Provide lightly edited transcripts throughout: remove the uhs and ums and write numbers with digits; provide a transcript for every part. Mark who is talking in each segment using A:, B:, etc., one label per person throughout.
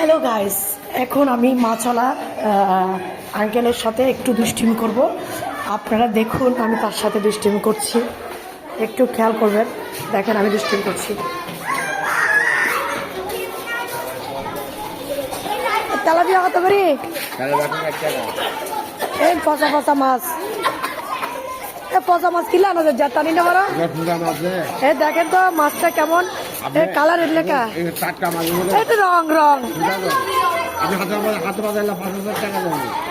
A: Hello guys, এখন আমি মাছওয়ালা আঙ্কেলের সাথে একটু দুষ্টিমি করব। আপনারা দেখুন আমি তার সাথে দুষ্টিমি করছি, একটু খেয়াল করবেন। দেখেন আমি দুষ্টিমি করছি। তেলাপিয়া কত করি? এই পচা পচা মাছ, পচা মাছ কিলা না জানি না বড়। এই দেখেন তো মাছটা কেমন কালার লেখা, এটা রং রং।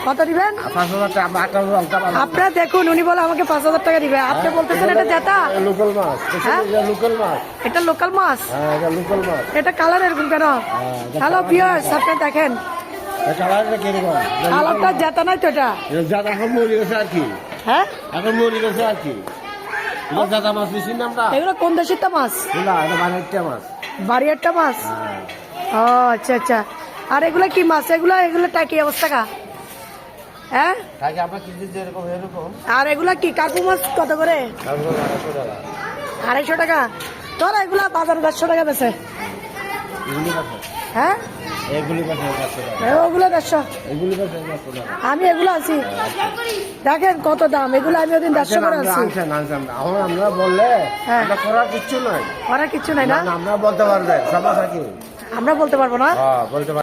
A: কত দিবেন? আপনারা দেখুন, উনি বলে আমাকে 5,000 টাকা দিবে, আপনি বলতেছেন এটা জেতা
B: লোকাল মাছ।
A: এটা লোকাল মাছ, এটা কালার এরকম কেন? হ্যালো ভিউয়ার্স, আপনি দেখেন কালারটা জেতা নাই তো, এটা
B: এখন মরে গেছে আর কি।
A: হ্যাঁ,
B: এখন মরে গেছে আর কি। জাদা মাছ বেশি নামটা।
A: এগুলো কোন দেশের তা মাছ?
B: মাছ,
A: বাড়িয়ারটা মাছ। ও আচ্ছা আচ্ছা। আর এগুলো কি মাছ? এগুলো কি অবস্থা কা? হ্যাঁ, আর এগুলা কি কাকু মাছ কত করে? 250 টাকা। তোরা এগুলা বাজার 150 টাকা বেছে। হ্যাঁ, ওগুলো 150। আমি এগুলো আছি, দেখেন কত দাম। এগুলো আমি ওদিন 150 করে আছি।
B: আমরা বললে
A: হ্যাঁ,
B: করার কিচ্ছু নাই,
A: করার কিচ্ছু নাই না।
B: আমরা বলতে পারবে সবাই থাকি,
A: আমরা বলতে পারবো না।
B: বলতে